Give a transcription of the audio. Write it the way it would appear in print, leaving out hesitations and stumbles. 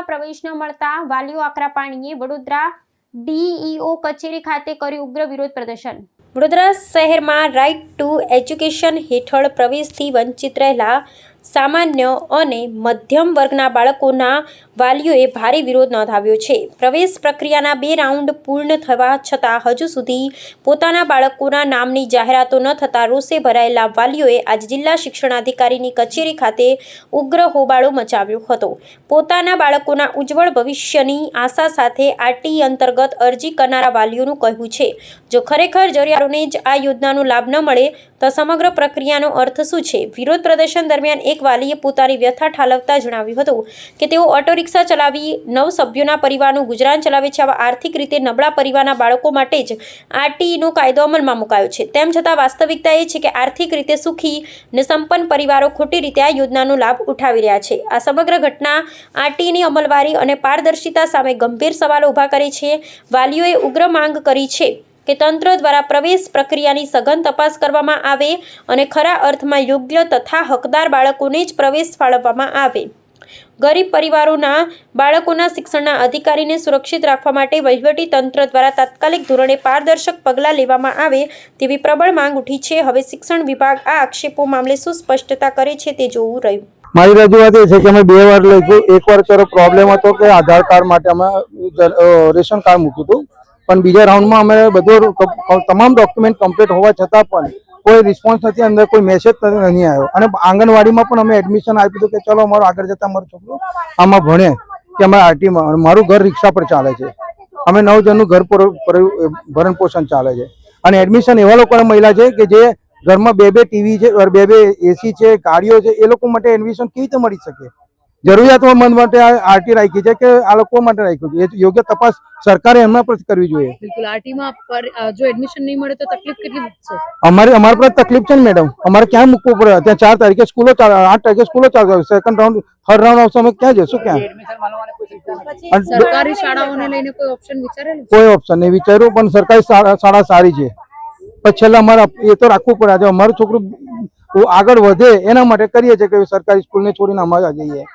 શાળામાં પ્રવેશ ન મળતા વાલીઓ આકરા પાણીએ વડોદરા ડીઈઓ કચેરી ખાતે કર્યું ઉગ્ર વિરોધ પ્રદર્શન। વડોદરા શહેરમાં રાઇટ ટુ એજ્યુકેશન હેઠળ પ્રવેશથી વંચિત રહેલા સામાન્ય અને મધ્યમ વર્ગના બાળકોના વાલીઓએ ભારે વિરોધ નોંધાવ્યો છે। પ્રવેશ પ્રક્રિયાના 2 રાઉન્ડ પૂર્ણ થવા છતાં હજુ સુધી પોતાના બાળકોના નામની જાહેરાતો ન થતાં રોષે ભરાયેલા વાલીઓએ આજે જિલ્લા શિક્ષણાધિકારીની કચેરી ખાતે ઉગ્ર હોબાળો મચાવ્યો હતો। પોતાના બાળકોના ઉજ્જવળ ભવિષ્યની આશા સાથે આરટીઈ અંતર્ગત અરજી કરનારા વાલીઓનું કહેવું છે, જો ખરેખર જરૂરિયાતોને જ આ યોજનાનો લાભ ન મળે તો સમગ્ર પ્રક્રિયાનો અર્થ શું છે। વિરોધ પ્રદર્શન દરમિયાન એક વાલીએ પોતાની વ્યથા ઠાલવતા જણાવ્યું હતું કે તેઓ ઓટો રિક્ષા ચલાવી 9 સભ્યોના પરિવારનું ગુજરાન ચલાવે છે। આવા આર્થિક રીતે નબળા પરિવારના બાળકો માટે જ આરટીઈનો કાયદો અમલમાં મુકાયો છે। તેમ છતાં વાસ્તવિકતા એ છે કે આર્થિક રીતે સુખી અને સંપન્ન પરિવારો ખોટી રીતે આ યોજનાનો લાભ ઉઠાવી રહ્યા છે। આ સમગ્ર ઘટના આરટીઈની અમલવારી અને પારદર્શિતા સામે ગંભીર સવાલો ઊભા કરે છે। વાલીઓએ ઉગ્ર માંગ કરી છે કે તંત્ર દ્વારા પ્રવેશ પ્રક્રિયાની સઘન તપાસ કરવામાં આવે અને ખરા અર્થમાં યોગ્ય તથા હકદાર બાળકોને જ પ્રવેશ ફાળવવામાં આવે। ગરીબ પરિવારોના બાળકોના શિક્ષણના અધિકારીને સુરક્ષિત રાખવા માટે વહીવટી તંત્ર દ્વારા તાત્કાલિક ધોરણે પારદર્શક પગલાં લેવામાં આવે તેવી પ્રબળ માંગ ઉઠી છે। હવે શિક્ષણ વિભાગ આ આક્ષેપો મામલે શું સ્પષ્ટતા કરે છે તે જોવું રહ્યું। મારી રજૂઆત એ છે કે અમે 2 વાર લખ્યું। એકવાર ચલો પ્રોબ્લેમ હતો કે આધાર કાર્ડ માટે અમે રેશન કાર્ડ મૂક્યું હતું, પણ બીજા રાઉન્ડમાં અમે બધું તમામ ડોક્યુમેન્ટ કમ્પ્લીટ હોવા છતાં પણ કોઈ રિસ્પોન્સ નથી, અંદર કોઈ મેસેજ નહીં આવ્યો। અને આંગણવાડીમાં પણ અમે એડમિશન આપ્યું હતું કે ચલો અમારું આગળ જતા અમારું છોકરું આમાં ભણે કે અમારે આરટીમાં। મારું ઘર રિક્ષા પર ચાલે છે, અમે 9 જણનું ઘર ભરણ પોષણ ચાલે છે અને એડમિશન એવા લોકોને મળ્યા છે કે જે ઘરમાં 2 ટીવી છે, 2 એસી છે, ગાડીઓ છે, એ લોકો માટે એડમિશન કેવી રીતે મળી શકે? જરૂરિયાતમંદ માટે આરટી રાખી છે કે આ લોકો માટે રાખ્યું છે? એ યોગ્ય તપાસ સરકારે એમના પર કરવી જોઈએ। બિલકુલ આરટીમાં જો એડમિશન નહીં મળે તો તકલીફ કેટલી છે? અમારી પર તકલીફ છે ને મેડમ, અમારે ક્યાં મૂકવું પડે? ત્યાં 4 તારીખે સ્કૂલો ચાલે, 8 તારીખે સ્કૂલો ચાલશે, સેકન્ડ રાઉન્ડ થર્ડ રાઉન્ડ આવશે, અમે ક્યાં જશું? ક્યાં સરકારી શાળાઓને લઈને કોઈ ઓપ્શન વિચારેલું? કોઈ ઓપ્શન નહીં વિચાર્યું, પણ સરકારી શાળા સારી છે, પણ છેલ્લા અમારે એ તો રાખવું પડે। આજે અમારું છોકરું આગળ વધે એના માટે કરીએ છીએ કે સરકારી સ્કૂલને છોડીને અમારે જઈએ।